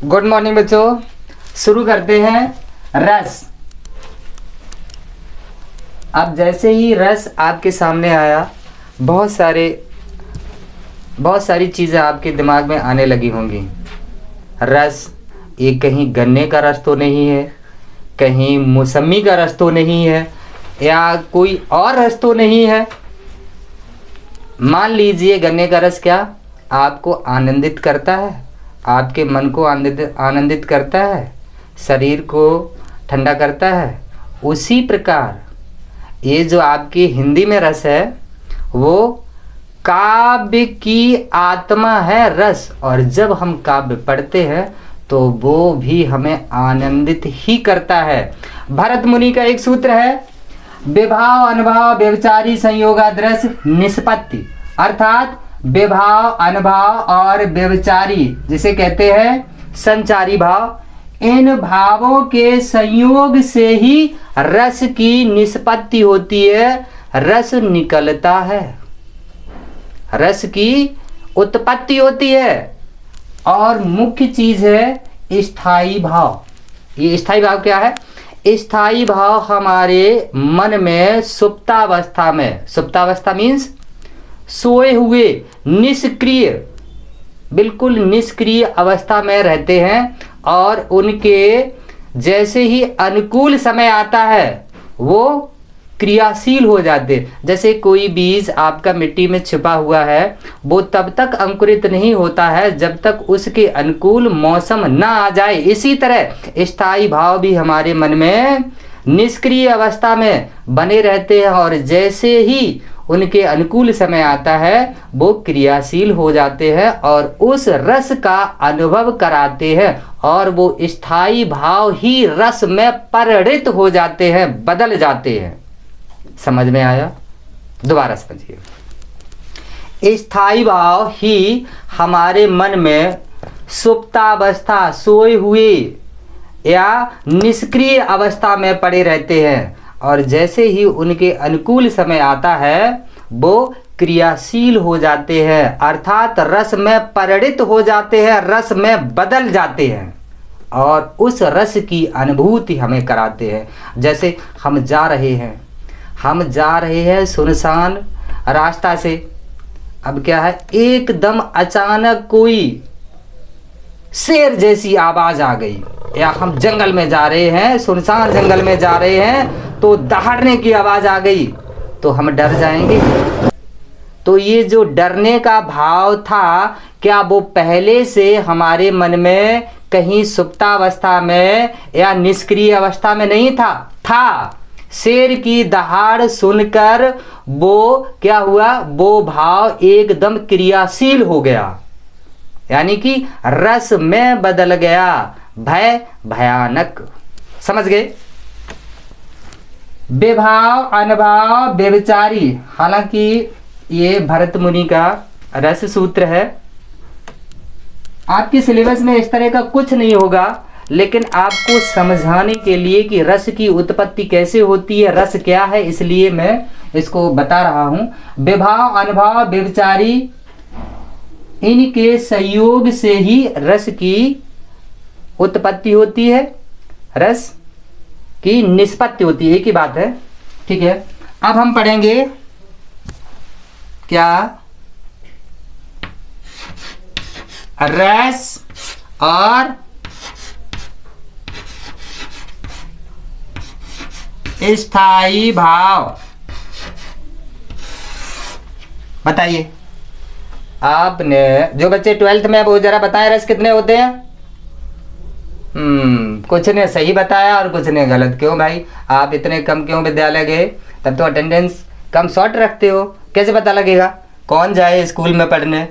Good morning बच्चों, शुरू करते हैं रस। अब जैसे ही रस आपके सामने आया, बहुत सारी चीज़ें आपके दिमाग में आने लगी होंगी। रस, ये कहीं गन्ने का रस तो नहीं है, कहीं मौसमी का रस तो नहीं है, या कोई और रस तो नहीं है। मान लीजिए गन्ने का रस क्या आपको आनंदित करता है, आपके मन को आनंदित करता है, शरीर को ठंडा करता है। उसी प्रकार ये जो आपकी हिंदी में रस है वो काव्य की आत्मा है रस। और जब हम काव्य पढ़ते हैं तो वो भी हमें आनंदित ही करता है। भरत मुनि का एक सूत्र है, विभाव अनुभाव व्यभिचारी संयोगाद्रस निष्पत्ति। अर्थात विभाव, अनुभाव और व्यभिचारी जिसे कहते हैं संचारी भाव, इन भावों के संयोग से ही रस की निष्पत्ति होती है, रस निकलता है, रस की उत्पत्ति होती है। और मुख्य चीज है स्थायी भाव। ये स्थायी भाव क्या है? स्थायी भाव हमारे मन में सुप्तावस्था में, सुप्तावस्था मीन्स सोए हुए, निष्क्रिय, बिल्कुल निष्क्रिय अवस्था में रहते हैं। और उनके जैसे ही अनुकूल समय आता है वो क्रियाशील हो जाते। जैसे कोई बीज आपका मिट्टी में छिपा हुआ है, वो तब तक अंकुरित नहीं होता है जब तक उसके अनुकूल मौसम ना आ जाए। इसी तरह स्थायी भाव भी हमारे मन में निष्क्रिय अवस्था में बने रहते हैं, और जैसे ही उनके अनुकूल समय आता है वो क्रियाशील हो जाते हैं और उस रस का अनुभव कराते हैं, और वो स्थायी भाव ही रस में परिणत हो जाते हैं, बदल जाते हैं। समझ में आया? दोबारा समझिए। स्थायी भाव ही हमारे मन में सुप्तावस्था, सोए हुए या निष्क्रिय अवस्था में पड़े रहते हैं, और जैसे ही उनके अनुकूल समय आता है वो क्रियाशील हो जाते हैं, अर्थात रस में परिणत हो जाते हैं, रस में बदल जाते हैं, और उस रस की अनुभूति हमें कराते हैं। जैसे हम जा रहे हैं सुनसान रास्ता से। अब क्या है, एकदम अचानक कोई शेर जैसी आवाज आ गई, या हम जंगल में जा रहे हैं, सुनसान जंगल में जा रहे हैं, तो दहाड़ने की आवाज आ गई तो हम डर जाएंगे। तो ये जो डरने का भाव था, क्या वो पहले से हमारे मन में कहीं सुप्तावस्था में या निष्क्रिय अवस्था में नहीं था? शेर की दहाड़ सुनकर वो क्या हुआ, वो भाव एकदम क्रियाशील हो गया, यानी कि रस में बदल गया, भय भयानक। समझ गए? विभाव अनुभाव व्यभिचारी, हालांकि ये भरत मुनि का रस सूत्र है। आपके सिलेबस में इस तरह का कुछ नहीं होगा, लेकिन आपको समझाने के लिए कि रस की उत्पत्ति कैसे होती है, रस क्या है, इसलिए मैं इसको बता रहा हूं। विभाव अनुभाव व्यभिचारी, इनके संयोग से ही रस की उत्पत्ति होती है, रस की निष्पत्ति होती है, एक ही बात है। ठीक है, अब हम पढ़ेंगे क्या, रस और स्थायी भाव। बताइए आपने, जो बच्चे 12th में, वो जरा बताएं रस कितने होते हैं? कुछ ने सही बताया और कुछ ने गलत। क्यों भाई, आप इतने कम क्यों विद्यालय गए? तब तो अटेंडेंस कम शॉर्ट रखते हो, कैसे पता लगेगा? कौन जाए स्कूल में पढ़ने?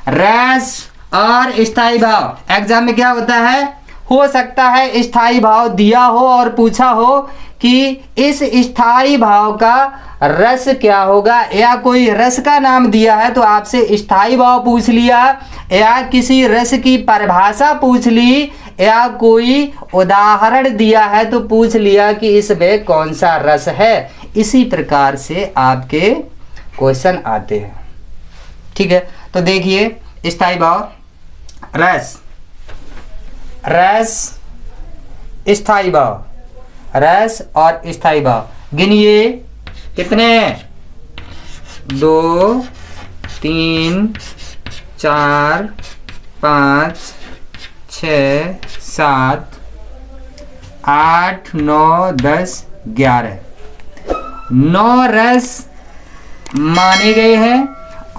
रस और स्थायी भाव एग्जाम में क्या होता है, हो सकता है स्थायी भाव दिया हो और पूछा हो कि इस स्थायी भाव का रस क्या होगा, या कोई रस का नाम दिया है तो आपसे स्थायी भाव पूछ लिया, या किसी रस की परिभाषा पूछ ली, या कोई उदाहरण दिया है तो पूछ लिया कि इसमें कौन सा रस है। इसी प्रकार से आपके क्वेश्चन आते हैं। ठीक है, तो देखिए स्थायी भाव रस, रस स्थायी भाव, रस और स्थायी भाव गिनिए कितने, 2 3 4 5 6 7 8 9 10 11, 9 रस माने गए हैं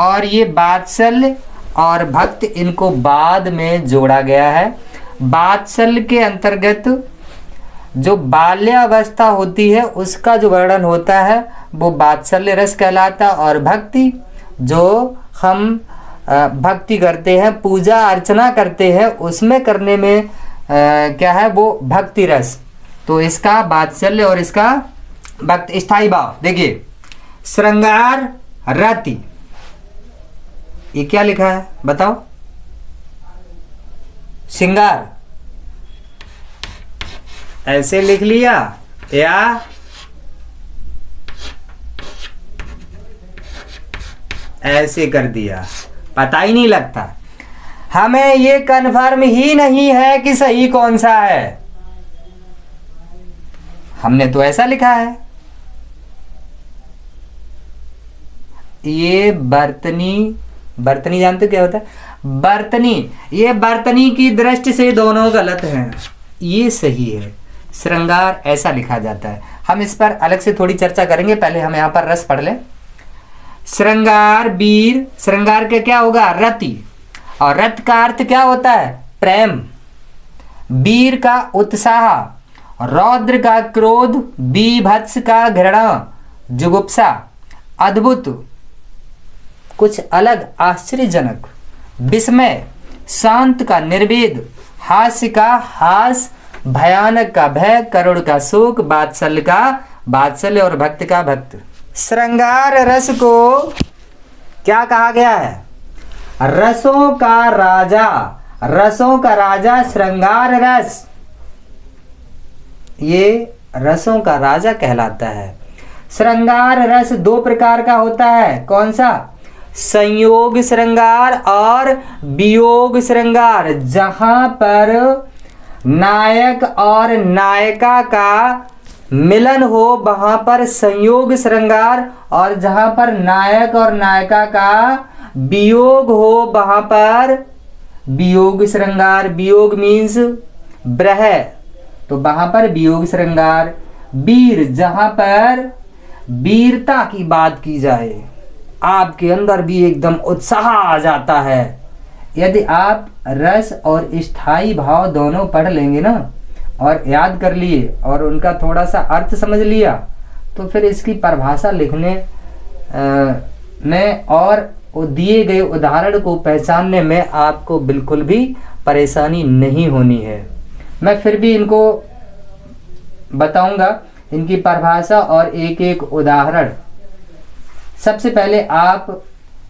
और ये वात्सल्य और भक्त इनको बाद में जोड़ा गया है। वात्सल्य के अंतर्गत जो बाल्यावस्था होती है उसका जो वर्णन होता है वो वात्सल्य रस कहलाता है, और भक्ति जो हम भक्ति करते हैं, पूजा अर्चना करते हैं, उसमें करने में क्या है वो भक्ति रस। तो इसका वात्सल्य और इसका भक्त स्थायी भाव। देखिए श्रृंगार रति, ये क्या लिखा है बताओ, श्रृंगार ऐसे लिख लिया या ऐसे कर दिया, पता ही नहीं लगता। हमें ये कन्फर्म ही नहीं है कि सही कौन सा है, हमने तो ऐसा लिखा है। ये बर्तनी, बर्तनी जानते क्या होता है, बर्तनी, ये बर्तनी की दृष्टि से दोनों गलत हैं, ये सही है। श्रृंगार ऐसा लिखा जाता है, हम इस पर अलग से थोड़ी चर्चा करेंगे, पहले हम यहाँ पर रस पढ़ लें। श्रृंगार वीर, श्रृंगार के क्या होगा रति, और रत का अर्थ क्या होता है प्रेम, वीर का उत्साह, रौद्र का क्रोध, बीभत्स का घृणा, जुगुप्सा, अद्भुत कुछ अलग आश्चर्यजनक, विस्मय, शांत का निर्वेद, हास्य का हास, भयानक का भय, करुण का शोक, वात्सल्य का वात्सल्य और भक्त का भक्त। श्रृंगार रस को क्या कहा गया है, रसों का राजा, रसों का राजा श्रृंगार रस, ये रसों का राजा कहलाता है। श्रृंगार रस 2 प्रकार का होता है, कौन सा, संयोग श्रृंगार और वियोग श्रृंगार, जहां पर नायक और नायिका का मिलन हो वहां पर संयोग श्रृंगार, और जहां पर नायक और नायिका का वियोग हो वहां पर वियोग श्रृंगार। वियोग मीन्स ब्रह, तो वहां पर वियोग श्रृंगार। वीर, जहां पर वीरता की बात की जाए, आपके अंदर भी एकदम उत्साह आ जाता है। यदि आप रस और स्थायी भाव दोनों पढ़ लेंगे ना और याद कर लिए और उनका थोड़ा सा अर्थ समझ लिया, तो फिर इसकी परिभाषा लिखने में और दिए गए उदाहरण को पहचानने में आपको बिल्कुल भी परेशानी नहीं होनी है। मैं फिर भी इनको बताऊंगा, इनकी परिभाषा और एक एक उदाहरण। सबसे पहले आप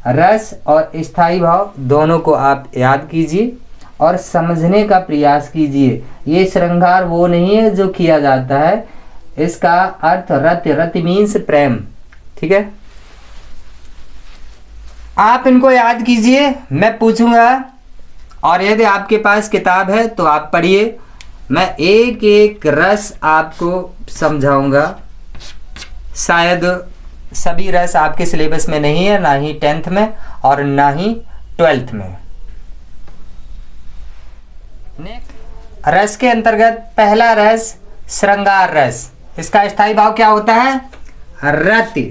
रस और स्थायी भाव दोनों को आप याद कीजिए और समझने का प्रयास कीजिए। ये श्रृंगार वो नहीं है जो किया जाता है, इसका अर्थ रति, रति मीन्स प्रेम। ठीक है, आप इनको याद कीजिए, मैं पूछूंगा और यदि आपके पास किताब है तो आप पढ़िए, मैं एक एक रस आपको समझाऊंगा। शायद सभी रस आपके सिलेबस में नहीं है, ना ही 10th में और ना ही 12th में। रस के अंतर्गत पहला रस श्रृंगार रस, इसका स्थायी भाव क्या होता है रति।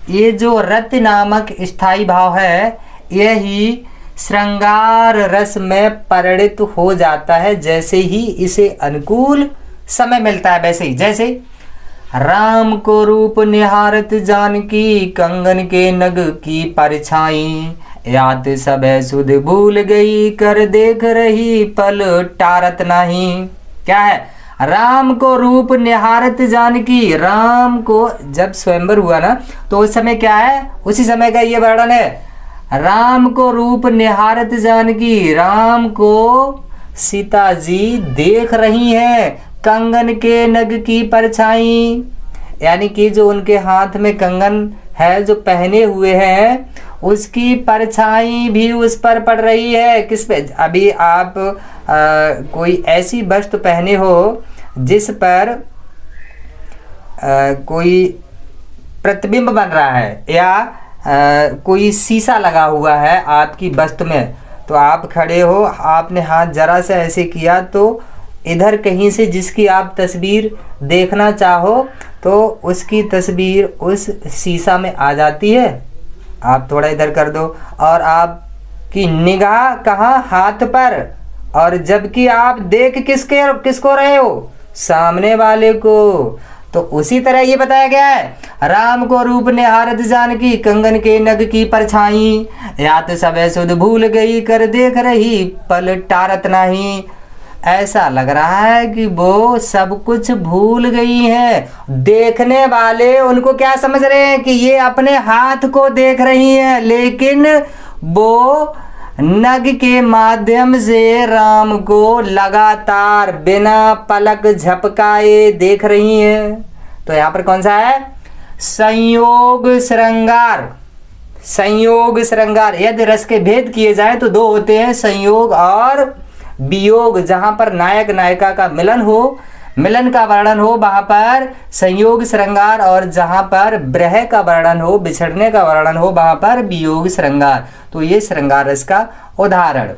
ये जो रति नामक स्थायी भाव है यही श्रृंगार रस में परिणित हो जाता है, जैसे ही इसे अनुकूल समय मिलता है वैसे ही। जैसे राम को रूप निहारत जानकी, कंगन के नग की परछाई, याद सब सुध भूल गई, कर देख रही पल टारत नहीं। क्या है, राम को रूप निहारत जानकी, राम को जब स्वयंवर हुआ ना तो उस समय क्या है, उसी समय का ये वर्णन है। राम को रूप निहारत जानकी, राम को सीता जी देख रही हैं कंगन के नग की परछाई, यानी कि जो उनके हाथ में कंगन है जो पहने हुए हैं उसकी परछाई भी उस पर पड़ रही है। किस पे? अभी आप कोई ऐसी वस्तु पहने हो जिस पर कोई प्रतिबिंब बन रहा है या कोई शीशा लगा हुआ है आपकी वस्तु में, तो आप खड़े हो, आपने हाथ जरा से ऐसे किया तो इधर कहीं से जिसकी आप तस्वीर देखना चाहो तो उसकी तस्वीर उस शीशा में आ जाती है। आप थोड़ा इधर कर दो और आपकी निगाह कहाँ? हाथ पर, और जबकि आप देख किसको रहे हो? सामने वाले को। तो उसी तरह ये बताया गया है, राम को रूप निहारत जानकी कंगन के नग की परछाई, या तो सब सुध भूल गई कर देख रही पल टारत नहीं। ऐसा लग रहा है कि वो सब कुछ भूल गई हैं। देखने वाले उनको क्या समझ रहे हैं कि ये अपने हाथ को देख रही हैं, लेकिन वो नग के माध्यम से राम को लगातार बिना पलक झपकाए देख रही हैं। तो यहाँ पर कौन सा है? संयोग श्रृंगार। संयोग श्रृंगार। यदि रस के भेद किए जाए तो दो होते हैं, संयोग और वियोग। जहां पर नायक नायिका का मिलन हो, मिलन का वर्णन हो, वहां पर संयोग श्रृंगार, और जहां पर ब्रह का वर्णन हो, बिछड़ने का वर्णन हो, वहां पर वियोग श्रृंगार। तो ये श्रृंगार रस का उदाहरण।